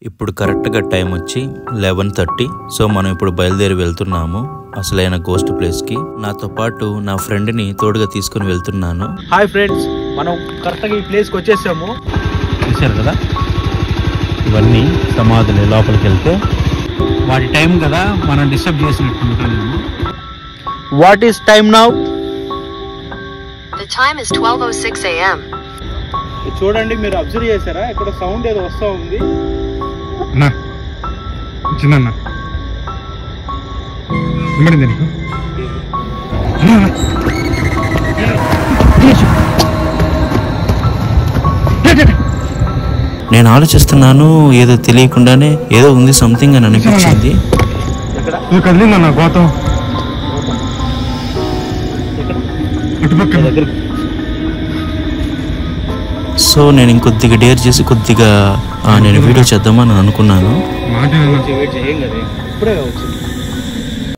ఇప్పుడు కరెక్ట్గా టైం వచ్చి 11:30. సో మనం ఇప్పుడు బయలుదేరి వెళ్తున్నాము అసలైన గోస్ట్ ప్లేస్కి. నాతో పాటు నా ఫ్రెండ్ని తోడుగా తీసుకుని వెళ్తున్నాను. హాయ్ ఫ్రెండ్స్, మనం కరెక్ట్గా ఈ ప్లేస్కి వచ్చేసాము. చూశారు కదా, ఇవన్నీ సమాధులు. లోపలికి వెళ్తే వాటి టైం కదా, మనం డిస్టర్బ్ చేసినట్టు ఉంటాము. What is time now? The time is 12:06 a.m. చూడండి, మీరు అబ్జర్వ్ చేశారా? ఇక్కడ సౌండ్ ఏదో వస్తూ ఉంది. చిన్న నేను ఆలోచిస్తున్నాను, ఏదో తెలియకుండానే ఏదో ఉంది సంథింగ్ అని అనిపించింది. కదిలిందన్న గోతం సో నేను ఇంకొద్దిగా డేర్ చేసి కొద్దిగా నేను వీడియో చేద్దామని అనుకున్నాను.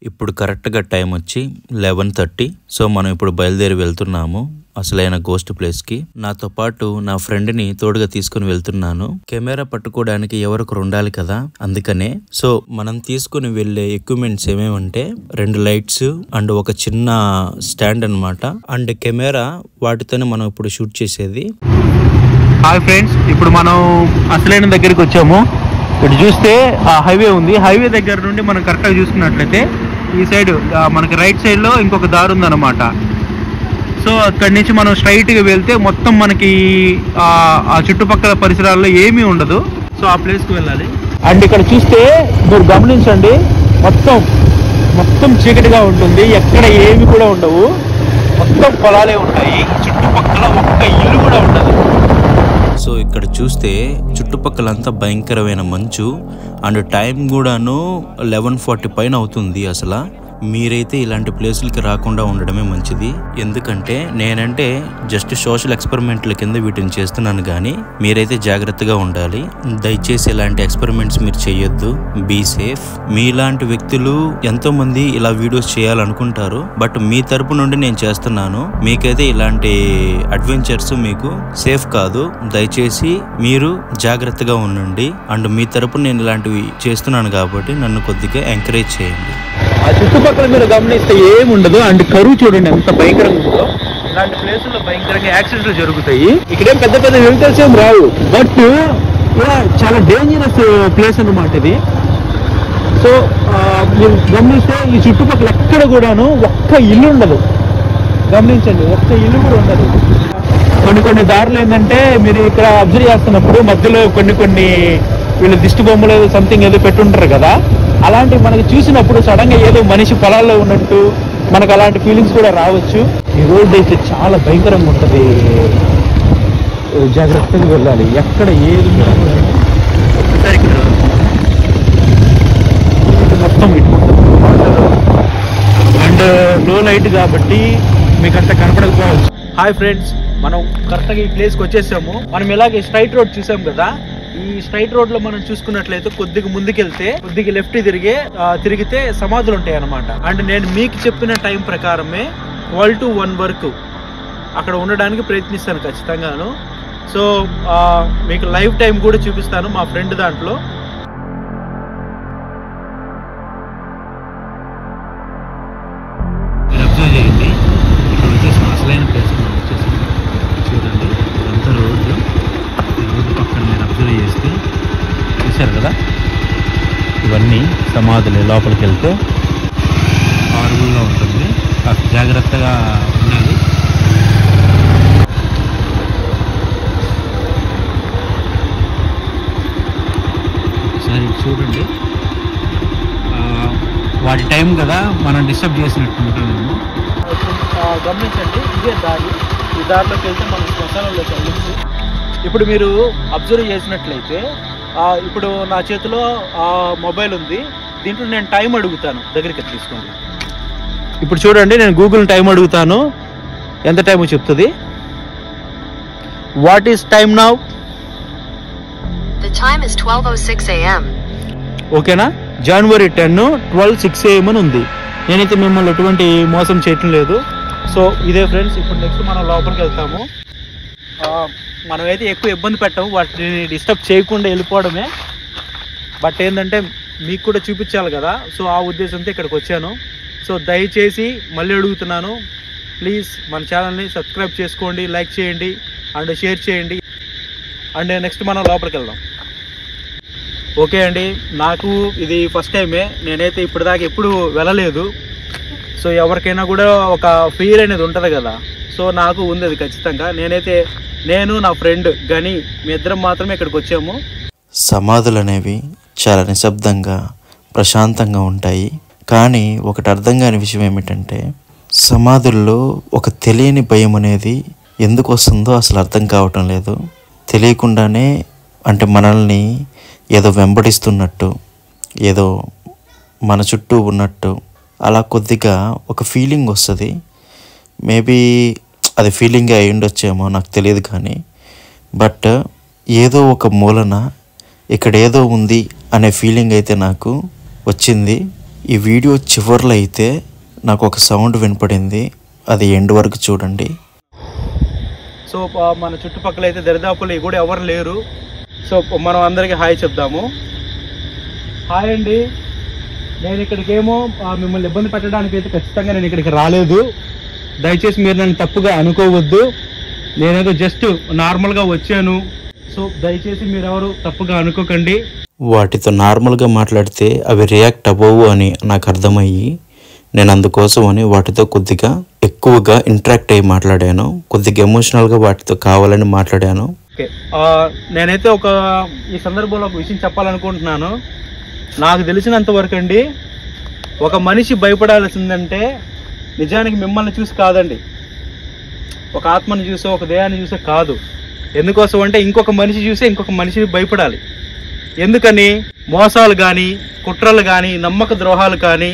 ఇప్పుడు కరెక్ట్గా టైం వచ్చి 11:30. సో మనం ఇప్పుడు బయలుదేరి వెళ్తున్నాము అసలైన గోస్ట్ ప్లేస్కి. నాతో పాటు నా ఫ్రెండ్ని తోడుగా తీసుకుని వెళ్తున్నాను. కెమెరా పట్టుకోవడానికి ఎవరొకరు ఉండాలి కదా, అందుకనే. సో మనం తీసుకుని వెళ్ళే ఎక్విప్మెంట్స్ ఏమేమంటే 2 లైట్స్ అండ్ ఒక చిన్న స్టాండ్ అన్నమాట, అండ్ కెమెరా. వాటితోనే మనం ఇప్పుడు షూట్ చేసేది. హాయ్ ఫ్రెండ్స్, ఇప్పుడు మనం అసలైన దగ్గరికి వచ్చాము. ఇటు చూస్తే ఆ హైవే ఉంది. హైవే దగ్గర నుండి మనం కరెక్ట్గా చూసుకున్నట్లయితే ఈ సైడ్ మనకి రైట్ సైడ్లో ఇంకొక దారి ఉందన్నమాట. సో అక్కడి నుంచి మనం స్ట్రైట్గా వెళ్తే మొత్తం మనకి ఆ చుట్టుపక్కల పరిసరాల్లో ఏమీ ఉండదు. సో ఆ ప్లేస్కి వెళ్ళాలి. అండ్ ఇక్కడ చూస్తే మీరు గమనించండి, మొత్తం చీకటిగా ఉంటుంది. ఎక్కడ ఏమి కూడా ఉండవు, మొత్తం పొలాలే ఉంటాయి. చుట్టుపక్కల ఒక్క ఇల్లు కూడా ఉండదు. సో ఇక్కడ చూస్తే చుట్టుపక్కలంతా భయంకరమైన మంచు, అండ్ టైం కూడాను 11:40 పైన అవుతుంది. అసలు మీరైతే ఇలాంటి ప్లేసులకి రాకుండా ఉండడమే మంచిది. ఎందుకంటే నేనంటే జస్ట్ సోషల్ ఎక్స్పెరిమెంట్ల కింద వీటిని చేస్తున్నాను, కానీ మీరైతే జాగ్రత్తగా ఉండాలి. దయచేసి ఇలాంటి ఎక్స్పెరిమెంట్స్ మీరు చేయొద్దు. Be safe. మీలాంటి వ్యక్తులు ఎంతో మంది ఇలా వీడియోస్ చేయాలనుకుంటారు, బట్ మీ తరపు నుండి నేను చేస్తున్నాను. మీకైతే ఇలాంటి అడ్వెంచర్స్ మీకు సేఫ్ కాదు. దయచేసి మీరు జాగ్రత్తగా ఉండండి. అండ్ మీ తరపు నేను ఇలాంటివి చేస్తున్నాను కాబట్టి నన్ను కొద్దిగా ఎంకరేజ్ చేయండి. ఆ చుట్టుపక్కల మీరు గమనిస్తే ఏమి ఉండదు. అండ్ కరువు చూడండి ఎంత భయంకరంగా ఉందో. ఇలాంటి ప్లేసుల్లో భయంకరంగా యాక్సిడెంట్లు జరుగుతాయి. ఇక్కడేం పెద్ద పెద్ద వెహికల్స్ ఏం రావు, బట్ చాలా డేంజరస్ ప్లేస్ అన్నమాట ఇది. సో మీరు గమనిస్తే ఈ చుట్టుపక్కల ఎక్కడ కూడాను ఒక్క ఇల్లు ఉండదు. గమనించండి, ఒక్క ఇల్లు కూడా ఉండదు. కొన్ని దారులు ఏంటంటే మీరు ఇక్కడ అబ్జర్వ్ చేస్తున్నప్పుడు మధ్యలో కొన్ని వీళ్ళు దిష్టి బొమ్మలు సంథింగ్ ఏదో పెట్టుంటారు కదా, అలాంటివి మనకి చూసినప్పుడు సడన్ గా ఏదో మనిషి పొలాల్లో ఉన్నట్టు మనకు అలాంటి ఫీలింగ్స్ కూడా రావచ్చు. ఈ రోడ్ అయితే చాలా భయంకరంగా ఉంటుంది. జాగ్రత్తగా వెళ్ళాలి. ఎక్కడ ఏది మొత్తం అండ్ లో లైట్ కాబట్టి మీకు అంత కనపడకపోవచ్చు. హాయ్ ఫ్రెండ్స్, మనం కరెక్ట్గా ఈ ప్లేస్కి వచ్చేసాము. మనం ఇలాగే స్ట్రైట్ రోడ్ చూసాం కదా, ఈ స్ట్రైట్ రోడ్ లో మనం చూసుకున్నట్లయితే కొద్దిగా ముందుకెళ్తే కొద్దిగా లెఫ్ట్ తిరిగితే సమాధులు ఉంటాయి అన్నమాట. అండ్ నేను మీకు చెప్పిన టైం ప్రకారమే 12 to 1 వరకు అక్కడ ఉండడానికి ప్రయత్నిస్తాను ఖచ్చితంగాను. సో మీకు లైవ్ టైం కూడా చూపిస్తాను మా ఫ్రెండ్ దాంట్లో. అబ్జర్వ్ చేయండి, ఇక్కడ వచ్చేసాం అసలైన ప్లేస్. చూడండి ఎంత రోడ్డు, రోడ్డు పక్కన నేను అబ్జర్వ్ చేస్తే చూశారు కదా, ఇవన్నీ సమాధులు. లోపలికి వెళ్తే హారబుల్గా ఉంటుంది, కాస్త జాగ్రత్తగా ఉండాలి. సరే చూడండి, వాటి టైం కదా, మనం డిస్టర్బ్ చేసినట్టు ఉంటాము. గమనించండి, ఇదే దారి. ఈ దారిలోకి వెళ్తే మనం శ్మశానంలోకి వెళ్ళచ్చు. ఇప్పుడు మీరు అబ్జర్వ్ చేసినట్లయితే ఇప్పుడు నా చేతిలో మొబైల్ ఉంది. దీంట్లో నేను టైం అడుగుతాను, దగ్గరికి తీసుకోండి. ఇప్పుడు చూడండి, నేను గూగుల్ టైం అడుగుతాను, ఎంత టైం చెప్తుంది. What is time now? The time is 12:06 a.m. ఓకేనా? January 10, 12:06 a.m. అని ఉంది. నేనైతే మిమ్మల్ని ఎటువంటి మోసం చేయటం లేదు. సో ఇదే ఫ్రెండ్స్, ఇప్పుడు నెక్స్ట్ మనం లోపలికి వెళ్తాము. మనమైతే ఎక్కువ ఇబ్బంది పెట్టాము, వాటిని డిస్టర్బ్ చేయకుండా వెళ్ళిపోవడమే. బట్ ఏంటంటే మీకు కూడా చూపించాలి కదా, సో ఆ ఉద్దేశంతో ఇక్కడికి వచ్చాను. సో దయచేసి మళ్ళీ అడుగుతున్నాను, ప్లీజ్ మన ఛానల్ని సబ్స్క్రైబ్ చేసుకోండి, లైక్ చేయండి అండ్ షేర్ చేయండి. అండ్ నెక్స్ట్ మనం లోపలికి వెళ్దాం. ఓకే అండి, నాకు ఇది ఫస్ట్ టైమే, నేనైతే ఇప్పటిదాకా ఎప్పుడు వెళ్ళలేదు. సో ఎవరికైనా కూడా ఒక ఫీర్ అనేది ఉంటుంది కదా, సో నాకు ఉంది అది ఖచ్చితంగా. నేను నా ఫ్రెండ్ గని మీ ఇద్దరం మాత్రమే ఇక్కడికి వచ్చాము. సమాధులు అనేవి చాలా నిశ్శబ్దంగా ప్రశాంతంగా ఉంటాయి. కానీ ఒకటి అర్థం కాని విషయం ఏమిటంటే సమాధుల్లో ఒక తెలియని భయం అనేది ఎందుకు వస్తుందో అసలు అర్థం కావటం లేదు. తెలియకుండానే అంటే మనల్ని ఏదో వెంబడిస్తున్నట్టు, ఏదో మన చుట్టూ ఉన్నట్టు అలా కొద్దిగా ఒక ఫీలింగ్ వస్తుంది. మేబీ అది ఫీలింగ్ అయి ఉండొచ్చేమో నాకు తెలియదు, కానీ బట్ ఏదో ఒక మూలన ఇక్కడ ఏదో ఉంది అనే ఫీలింగ్ అయితే నాకు వచ్చింది. ఈ వీడియో చివర్లో అయితే నాకు ఒక సౌండ్ వినపడింది, అది ఎండ్ వరకు చూడండి. సో మన చుట్టుపక్కల అయితే దరిదాపులు కూడా ఎవరు లేరు. సో మనం అందరికీ హాయ్ చెప్దాము. హాయ్ అండి, నేను ఇక్కడికేమో మిమ్మల్ని ఇబ్బంది పెట్టడానికి అయితే ఖచ్చితంగా నేను ఇక్కడికి రాలేదు. దయచేసి మీరు నన్ను తప్పుగా అనుకోవద్దు, నేనేదో జస్ట్ నార్మల్గా వచ్చాను. సో దయచేసి మీరెవరు తప్పుగా అనుకోకండి. వాటితో నార్మల్గా మాట్లాడితే అవి రియాక్ట్ అవ్వవు అని నాకు అర్థమయ్యి నేను అందుకోసం అని వాటితో కొద్దిగా ఎక్కువగా ఇంటరాక్ట్ అయ్యి మాట్లాడాను, కొద్దిగా ఎమోషనల్గా వాటితో కావాలని మాట్లాడాను. ఓకే, నేనైతే ఈ సందర్భంలో ఒక విషయం చెప్పాలనుకుంటున్నాను. నాకు తెలిసినంత వరకు అండి, ఒక మనిషి భయపడాల్సిందంటే నిజానికి మిమ్మల్ని చూసి కాదండి, ఒక ఆత్మని చూసో ఒక దేహాన్ని చూసో కాదు. ఎందుకోసం అంటే ఇంకొక మనిషి చూసే ఇంకొక మనిషిని భయపడాలి. ఎందుకని? మోసాలు కానీ, కుట్రలు కానీ, నమ్మక ద్రోహాలు కానీ,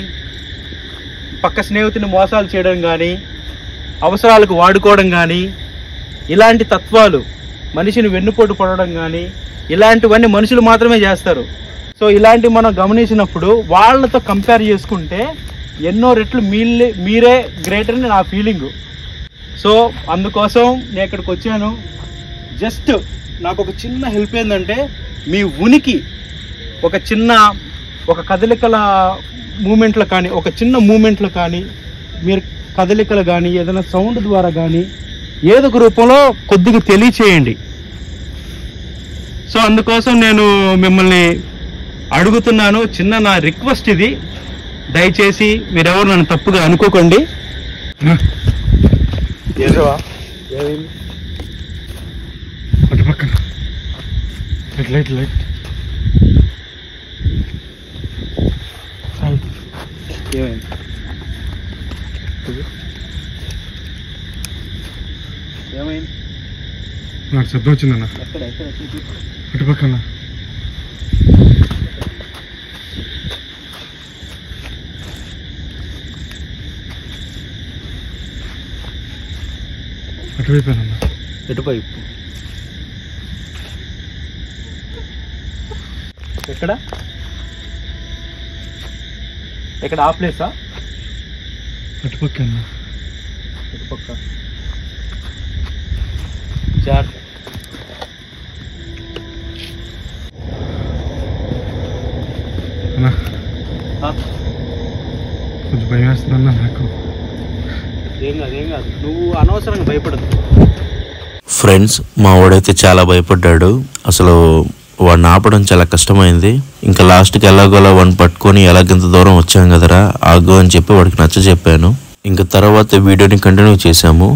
పక్క స్నేహితుని మోసాలు చేయడం కానీ, అవసరాలకు వాడుకోవడం కానీ, ఇలాంటి తత్వాలు మనిషిని వెన్నుపోటు పడడం కానీ, ఇలాంటివన్నీ మనుషులు మాత్రమే చేస్తారు. సో ఇలాంటివి మనం గమనించినప్పుడు వాళ్ళతో కంపేర్ చేసుకుంటే ఎన్నో రెట్లు మీరే గ్రేటర్ అని నా ఫీలింగు. సో అందుకోసం నేను ఇక్కడికి వచ్చాను. జస్ట్ నాకు ఒక చిన్న హెల్ప్ ఏంటంటే, మీ ఉనికి ఒక కదలికల మూమెంట్లు కానీ, ఒక చిన్న మూమెంట్లు కానీ, మీరు కదలికలు కానీ, ఏదైనా సౌండ్ ద్వారా కానీ ఏదో ఒక రూపంలో కొద్దిగా తెలియచేయండి. సో అందుకోసం నేను మిమ్మల్ని అడుగుతున్నాను, చిన్న నా రిక్వెస్ట్ ఇది. దయచేసి మీరెవరు నన్ను తప్పుగా అనుకోకండి. అటు పక్కన లైట్ ఏమైంది? ఏమైంది? నాకు శబ్దం వచ్చిందన్న. ఎక్కడ అటు పక్కన అటువైపోయానన్న. ఎటువైపు? ఎక్కడ ఆ ప్లేసా? అటుపక్క అన్న. ఇటుపక్క జాగ్రత్త. అన్న కొంచెం భయం వేస్తుందన్న నాకు. ఏం కాదు, నువ్వు అనవసరంగా భయపడదు. ఫ్రెండ్స్, మా వాడైతే చాలా భయపడ్డాడు. అసలు వాడిని ఆపడం చాలా కష్టమైంది. ఇంకా లాస్ట్కి ఎలాగోలా వాడిని పట్టుకొని ఎలాగింత దూరం వచ్చాం కదరా ఆగు అని చెప్పి వాడికి నచ్చ చెప్పాను. ఇంకా తర్వాత వీడియోని కంటిన్యూ చేసాము.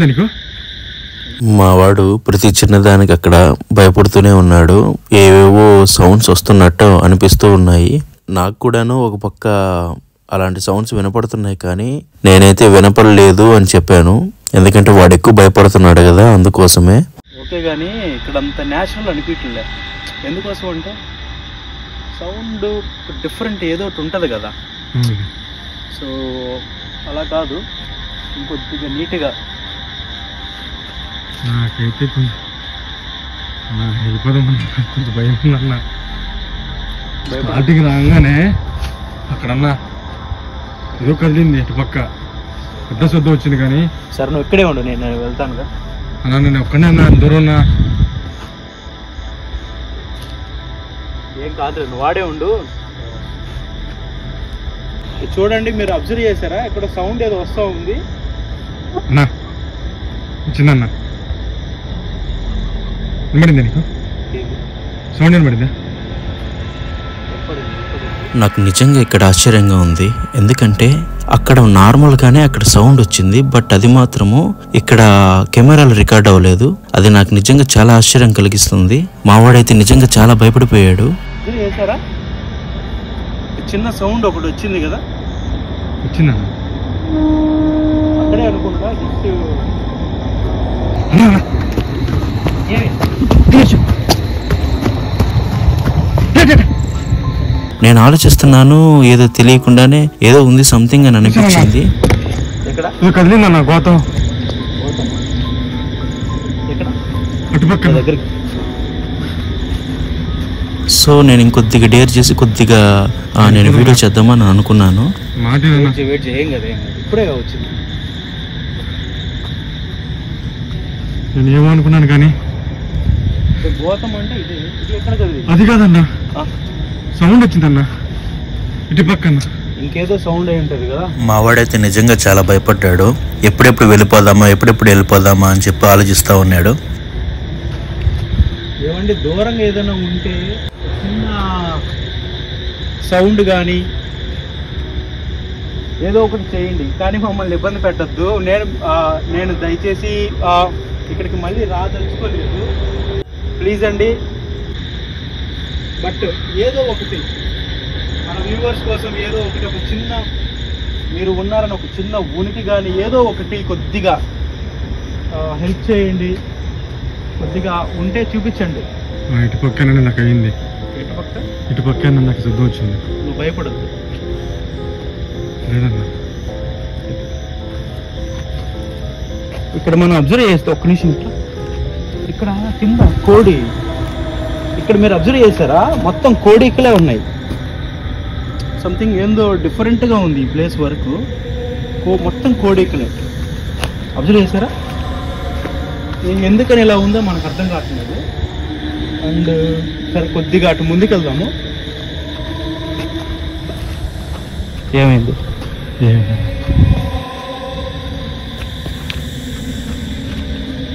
నీకు మా వాడు ప్రతి చిన్నదానికి అక్కడ భయపడుతూనే ఉన్నాడు. ఏవేవో సౌండ్స్ వస్తున్నట్టు అనిపిస్తూ ఉన్నాయి. నాకు కూడాను ఒక పక్క అలాంటి సౌండ్స్ వినపడుతున్నాయి, కానీ నేనైతే వినపడలేదు అని చెప్పాను. ఎందుకంటే వాడు ఎక్కువ భయపడుతున్నాడు కదా, అందుకోసమే. ఓకే, కానీ ఇక్కడ అంత న్యాచురల్ అనిపించలే. ఎందుకోసం అంటే సౌండ్ డిఫరెంట్ ఏదో ఒకటి ఉంటుంది కదా. సో అలా కాదు, ఇంకొద్దిగా నీట్గా. నాకైతే వెళ్ళిపోదామన్నా కొంచెం భయం ఉందన్న. స్టార్టింగ్ రాగానే అక్కడన్నా ఏదో కదిలింది, ఇటు పక్క పెద్ద శబ్దం వచ్చింది. కానీ సరే నువ్వు ఇక్కడే ఉండు, నేను వెళ్తాను కదా. అన్నా నేను ఒక్కనే అన్నా దూరం ఉన్నా. ఏం కాదు, నువ్వు వాడే ఉండు. చూడండి, మీరు అబ్జర్వ్ చేశారా ఇక్కడ సౌండ్ ఏదో వస్తూ ఉంది. అన్నా వచ్చిందన్నా, వినబడిందా నీకు? సౌండ్ వినబడిందా? నాకు నిజంగా ఇక్కడ ఆశ్చర్యంగా ఉంది. ఎందుకంటే అక్కడ నార్మల్గానే అక్కడ సౌండ్ వచ్చింది, బట్ అది మాత్రము ఇక్కడ కెమెరాలు రికార్డ్ అవ్వలేదు. అది నాకు నిజంగా చాలా ఆశ్చర్యం కలిగిస్తుంది. మావాడైతే నిజంగా చాలా భయపడిపోయాడు. చేశారా చిన్న సౌండ్ ఒకటి వచ్చింది కదా, వచ్చిందన్నా అక్కడే అనుకుంటా. నేను ఆలోచిస్తున్నాను, ఏదో తెలియకుండానే ఏదో ఉంది సంథింగ్ అని అనిపించింది. కదిలిందన్నా గోతం అటుపక్క. సో నేను ఇంకొద్దిగా డేర్ చేసి కొద్దిగా నేను వీడియో చేద్దామని అనుకున్నాను. వెయిట్ చేయం కదా, ఇప్పుడే వచ్చింది. నేను ఏమనుకున్నాను కానీ గోతం అంటే ఇది ఎక్కడ కదిలింది? అది కాదన్నా, సౌండ్ వచ్చిందన్నా ఇటు పక్కన. ఇంకేదో సౌండ్ అయి ఉంటుంది కదా. మావాడైతే నిజంగా చాలా భయపడ్డాడు. ఎప్పుడెప్పుడు వెళ్ళిపోదామా అని చెప్పి ఆలోచిస్తూ ఉన్నాడు. ఏమండి, దూరంగా ఏదైనా ఉంటే చిన్న సౌండ్ కానీ ఏదో ఒకటి చేయండి, కానీ మమ్మల్ని ఇబ్బంది పెట్టద్దు. నేను దయచేసి ఇక్కడికి మళ్ళీ రాదలుచుకోలేదు, ప్లీజ్ అండి. బట్ ఏదో ఒకటి మన వ్యూవర్స్ కోసం ఏదో ఒకటి, ఒక చిన్న మీరు ఉన్నారని ఒక చిన్న ఉనికి కానీ ఏదో ఒకటి కొద్దిగా హెల్ప్ చేయండి. కొద్దిగా ఉంటే చూపించండి. ఇటు పక్కనే నాకు అయింది. ఇటు పక్కన నాకు శబ్దం వచ్చింది. నువ్వు భయపడద్దు. లేదన్నా ఇక్కడ మనం అబ్జర్వ్ చేస్తే ఒక్క నిమిషం, ఇక్కడ కింద కోడి, ఇక్కడ మీరు అబ్జర్వ్ చేశారా మొత్తం కోడికలే ఉన్నాయి. సంథింగ్ ఏందో డిఫరెంట్గా ఉంది ఈ ప్లేస్ వరకు. మొత్తం కోడికలే అబ్జర్వ్ చేశారా? ఎందుకని ఇలా ఉందో మనకు అర్థం కావట్లేదు. అండ్ సరే కొద్దిగా అటు ముందుకు వెళ్దాము. ఏమైంది?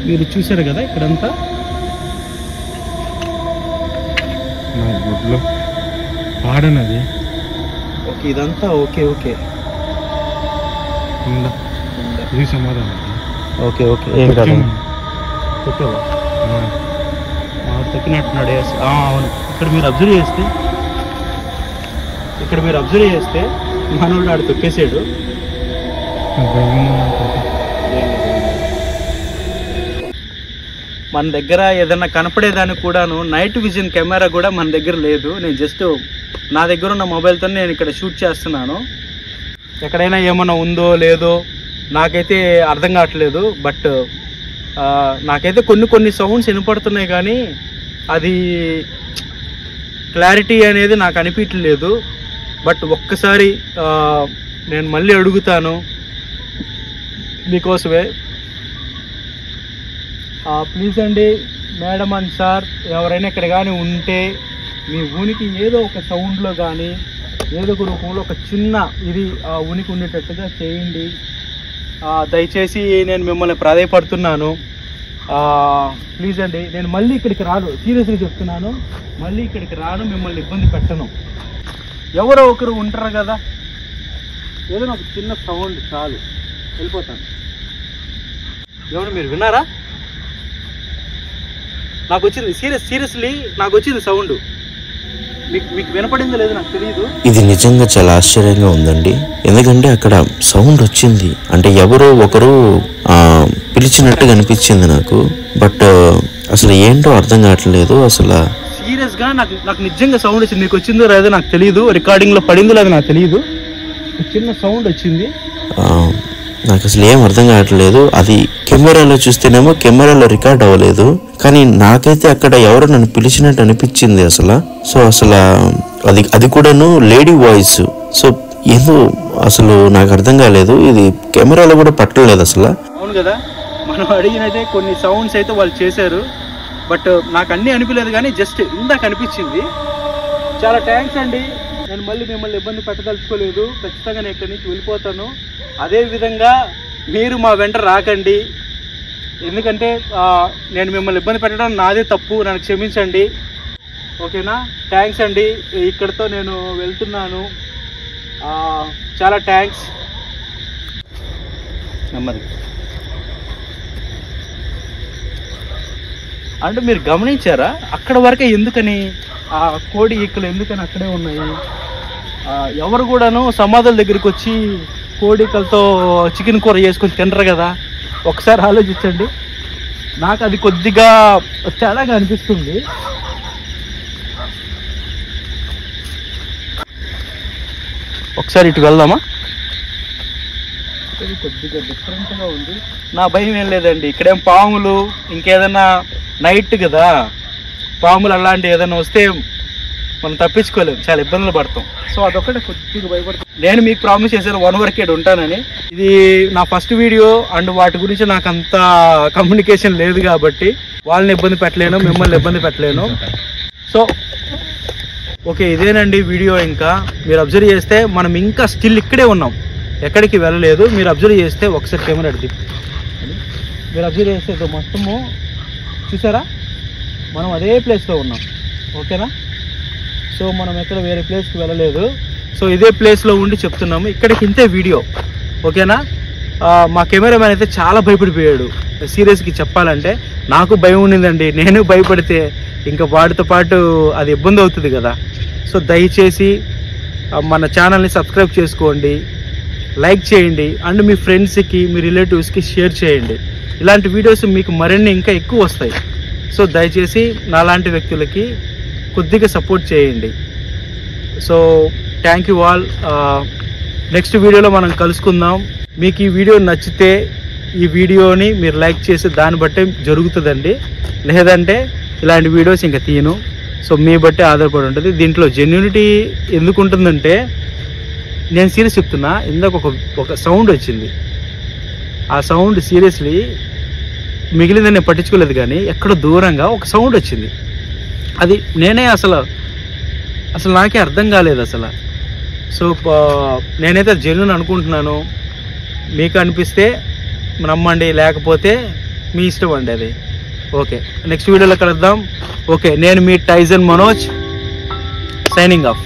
మీరు చూసారు కదా ఇక్కడంతా నా గుడ్లో పాడనది. ఓకే, ఇదంతా ఓకే ఓకే ఇది సమాధానం. ఓకే ఓకే, ఏం కాదు. ఓకేవా తక్కినట్టున్నాడు. అవును, ఇక్కడ మీరు అబ్జర్వ్ చేస్తే మనోడు ఆడు తొక్కేసాడు. మన దగ్గర ఏదైనా కనపడేదానికి కూడాను నైట్ విజన్ కెమెరా కూడా మన దగ్గర లేదు. నేను జస్ట్ నా దగ్గర ఉన్న మొబైల్తో నేను ఇక్కడ షూట్ చేస్తున్నాను. ఎక్కడైనా ఏమైనా ఉందో లేదో నాకైతే అర్థం కావట్లేదు. బట్ నాకైతే కొన్ని సౌండ్స్ వినపడుతున్నాయి, కానీ అది క్లారిటీ అనేది నాకు అనిపించలేదు. బట్ ఒక్కసారి నేను మళ్ళీ అడుగుతాను మీకోసమే, ప్లీజ్ అండి మేడం అండ్ సార్, ఎవరైనా ఇక్కడ కానీ ఉంటే మీ ఉనికి ఏదో ఒక సౌండ్లో కానీ ఏదో ఒక రూపంలో ఒక చిన్న ఇది ఉనికి ఉండేటట్టుగా చేయండి. దయచేసి నేను మిమ్మల్ని ప్రాధాయపడుతున్నాను. ప్లీజ్ అండి, నేను మళ్ళీ ఇక్కడికి రాను, సీరియస్గా చెప్తున్నాను, మళ్ళీ ఇక్కడికి రాను, మిమ్మల్ని ఇబ్బంది పెట్టను. ఎవరో ఒకరు ఉంటారు కదా, ఏదైనా ఒక చిన్న సౌండ్ చాలు, వెళ్ళిపోతాను. ఎవరు మీరు విన్నారా? నాకు వచ్చింది, సీరియస్లీ నాకు వచ్చింది సౌండ్. మీకు వినపడిందో లేదో నాకు తెలియదు. ఇది నిజంగా చాలా ఆశ్చర్యంగా ఉందండి. ఎందుకంటే అక్కడ సౌండ్ వచ్చింది అంటే ఎవరో ఒకరు పిలిచినట్టుగా అనిపించింది నాకు. బట్ అసలు ఏంటో అర్థం కావట్లేదు. అసలు సీరియస్ గా నాకు నిజంగా సౌండ్ వచ్చింది. మీకు వచ్చిందో లేదో నాకు తెలియదు, రికార్డింగ్ లో పడిందో లేదో నాకు తెలియదు. చిన్న సౌండ్ వచ్చింది, నాకు అసలు ఏం అర్థం కావట్లేదు. అది కెమెరాలో చూస్తేనేమో కెమెరాలో రికార్డ్ అవ్వలేదు, కానీ నాకైతే అక్కడ ఎవరో నన్ను పిలిచినట్టు అనిపించింది అసలు. సో అసలు అది కూడాను లేడీ వాయిస్. సో ఏదో అసలు నాకు అర్థం కాలేదు, ఇది కెమెరాలో కూడా పట్టలేదు అసలు. అవును కదా, మనం అడిగినైతే కొన్ని సౌండ్స్ అయితే వాళ్ళు చేశారు. బట్ నాకు అన్నీ అనిపించలేదు, కానీ జస్ట్ ఇందాక అనిపించింది. చాలా థ్యాంక్స్ అండి. నేను మళ్ళీ మిమ్మల్ని ఇబ్బంది పెట్టదలుచుకోలేదు. ఖచ్చితంగా నేను ఇక్కడి నుంచి వెళ్ళిపోతాను. అదేవిధంగా మీరు మా వెంట రాకండి, ఎందుకంటే నేను మిమ్మల్ని ఇబ్బంది పెట్టడం నాదే తప్పు, నన్ను క్షమించండి. ఓకేనా? థ్యాంక్స్ అండి. ఇక్కడితో నేను వెళ్తున్నాను. చాలా థ్యాంక్స్. నెమ్మది. అంటే మీరు గమనించారా అక్కడ వరకే ఎందుకని ఆ కోడి ఈకలు ఎందుకని అక్కడే ఉన్నాయి? ఎవరు కూడాను సమాధుల దగ్గరికి వచ్చి కోడికలతో చికెన్ కూర చేసుకొని తినరు కదా. ఒకసారి ఆలోచించండి. నాకు అది కొద్దిగా తేడాగా అనిపిస్తుంది. ఒకసారి ఇటు వెళ్దామా? ఇది కొద్దిగా డిఫరెంట్గా ఉంది. నా భయం ఏం లేదండి. ఇక్కడేం పాములు ఇంకేదైనా నైట్ కదా, పాములు అలాంటివి ఏదైనా వస్తే మనం తప్పించుకోలేము, చాలా ఇబ్బందులు పడతాం. సో అదొక్కటే కొద్దిగా భయపడతాం. నేను మీకు ప్రామిస్ చేశాను 1 వరకే ఉంటానని. ఇది నా ఫస్ట్ వీడియో అండ్ వాటి గురించి నాకు అంత కమ్యూనికేషన్ లేదు కాబట్టి వాళ్ళని ఇబ్బంది పెట్టలేను, మిమ్మల్ని ఇబ్బంది పెట్టలేను. సో ఓకే, ఇదేనండి వీడియో. ఇంకా మీరు అబ్జర్వ్ చేస్తే మనం ఇంకా స్టిల్ ఇక్కడే ఉన్నాం, ఎక్కడికి వెళ్ళలేదు. మీరు అబ్జర్వ్ చేస్తే ఒకసారి కెమెరా అడిగి మీరు అబ్జర్వ్ చేస్తే మొత్తము చూసారా, మనం అదే ప్లేస్లో ఉన్నాం. ఓకేనా? సో మనం ఎక్కడ వేరే ప్లేస్కి వెళ్ళలేదు. సో ఇదే ప్లేస్లో ఉండి చెప్తున్నాము. ఇక్కడికి ఇంతే వీడియో. ఓకేనా? మా కెమెరామ్యాన్ అయితే చాలా భయపడిపోయాడు. సీరియస్గా చెప్పాలంటే నాకు భయం ఉండిందండి. నేను భయపడితే ఇంకా వాటితో పాటు అది ఇబ్బంది అవుతుంది కదా. సో దయచేసి మన ఛానల్ని సబ్స్క్రైబ్ చేసుకోండి, లైక్ చేయండి, అండ్ మీ ఫ్రెండ్స్కి మీ రిలేటివ్స్కి షేర్ చేయండి. ఇలాంటి వీడియోస్ మీకు మరిన్ని ఇంకా ఎక్కువ వస్తాయి. సో దయచేసి నాలాంటి వ్యక్తులకి కొద్దిగా సపోర్ట్ చేయండి. So thank you all. Next వీడియోలో మనం కలుసుకుందాం. మీకు ఈ వీడియో నచ్చితే ఈ వీడియోని మీరు లైక్ చేసి దాన్ని బట్టే జరుగుతుందండి, లేదంటే ఇలాంటి వీడియోస్ ఇంకా తీయను. సో మీ బట్టే ఆధారపడి ఉంటుంది. దీంట్లో జెన్యూనిటీ ఎందుకు ఉంటుందంటే, నేను సీరియస్ చెప్తున్నా, ఇందాక ఒక సౌండ్ వచ్చింది. ఆ సౌండ్ సీరియస్లీ మిగిలిందని నేను పట్టించుకోలేదు, కానీ ఎక్కడో దూరంగా ఒక సౌండ్ వచ్చింది. అది నేనే అసలు నాకే అర్థం కాలేదు అసలు. సో నేనైతే జెన్యూన్ అనుకుంటున్నాను. మీకు అనిపిస్తే నమ్మండి, లేకపోతే మీ ఇష్టం అండి అది. ఓకే, నెక్స్ట్ వీడియోలో కలుద్దాం. ఓకే, నేను మీ టైజన్ మనోజ్, సైనింగ్ ఆఫ్.